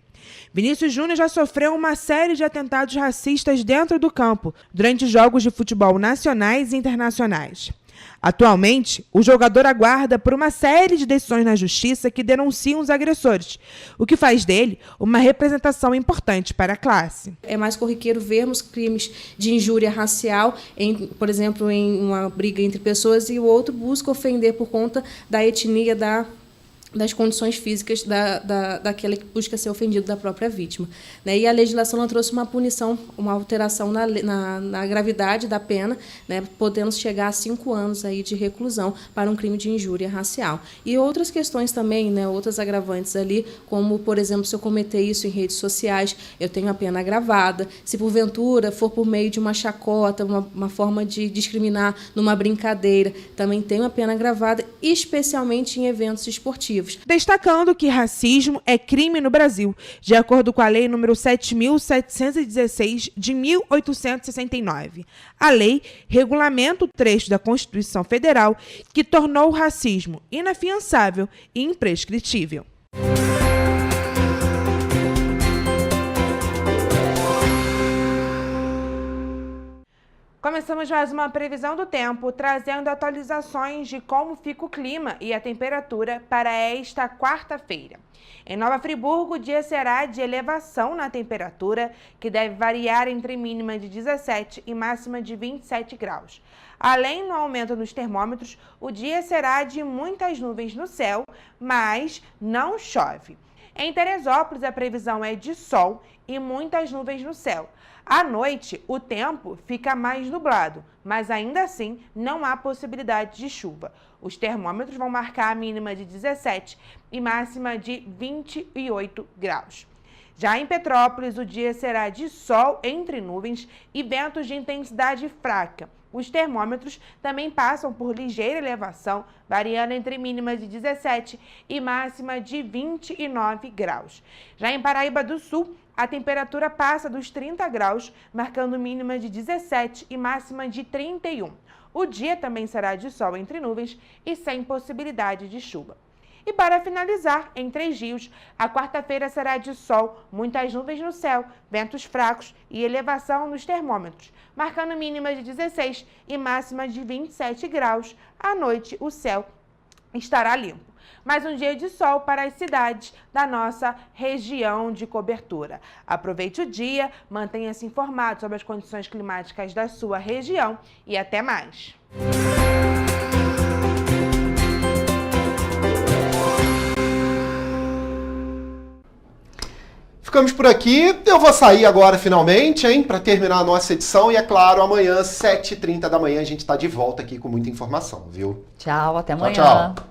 Vinícius Júnior já sofreu uma série de atentados racistas dentro do campo, durante jogos de futebol nacionais e internacionais. Atualmente, o jogador aguarda por uma série de decisões na justiça que denunciam os agressores, o que faz dele uma representação importante para a classe. É mais corriqueiro vermos crimes de injúria racial, por exemplo, em uma briga entre pessoas, e o outro busca ofender por conta da etnia, das condições físicas daquela que busca ser ofendido, da própria vítima. E a legislação ela trouxe uma punição, uma alteração na gravidade da pena, podendo chegar a 5 anos aí de reclusão para um crime de injúria racial. E outras questões também, outras agravantes ali, como, por exemplo, se eu cometer isso em redes sociais, eu tenho a pena agravada. Se, porventura, for por meio de uma chacota, uma forma de discriminar numa brincadeira, também tenho a pena agravada, especialmente em eventos esportivos. Destacando que racismo é crime no Brasil, de acordo com a Lei nº 7.716, de 1869. A lei regulamenta o trecho da Constituição Federal que tornou o racismo inafiançável e imprescritível. Começamos mais uma previsão do tempo, trazendo atualizações de como fica o clima e a temperatura para esta quarta-feira. Em Nova Friburgo, o dia será de elevação na temperatura, que deve variar entre mínima de 17 e máxima de 27 graus. Além do aumento nos termômetros, o dia será de muitas nuvens no céu, mas não chove. Em Teresópolis, a previsão é de sol e muitas nuvens no céu. À noite, o tempo fica mais nublado, mas ainda assim não há possibilidade de chuva. Os termômetros vão marcar a mínima de 17 e máxima de 28 graus. Já em Petrópolis, o dia será de sol entre nuvens e ventos de intensidade fraca. Os termômetros também passam por ligeira elevação, variando entre mínima de 17 e máxima de 29 graus. Já em Paraíba do Sul, a temperatura passa dos 30 graus, marcando mínima de 17 e máxima de 31. O dia também será de sol entre nuvens e sem possibilidade de chuva. E para finalizar, em Três Rios, a quarta-feira será de sol, muitas nuvens no céu, ventos fracos e elevação nos termômetros, marcando mínima de 16 e máxima de 27 graus. À noite, o céu estará limpo. Mais um dia de sol para as cidades da nossa região de cobertura. Aproveite o dia, mantenha-se informado sobre as condições climáticas da sua região e até mais. Ficamos por aqui. Eu vou sair agora finalmente, para terminar a nossa edição. E é claro, amanhã, 7h30 da manhã, a gente está de volta aqui com muita informação, viu? Tchau, até amanhã. Tchau, tchau.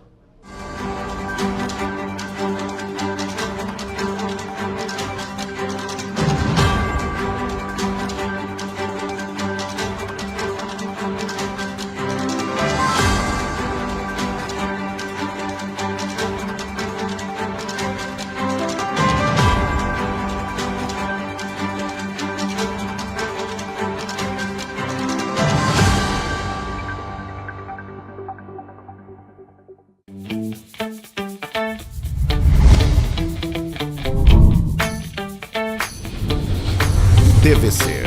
TVC,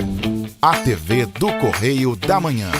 a TV do Correio da Manhã.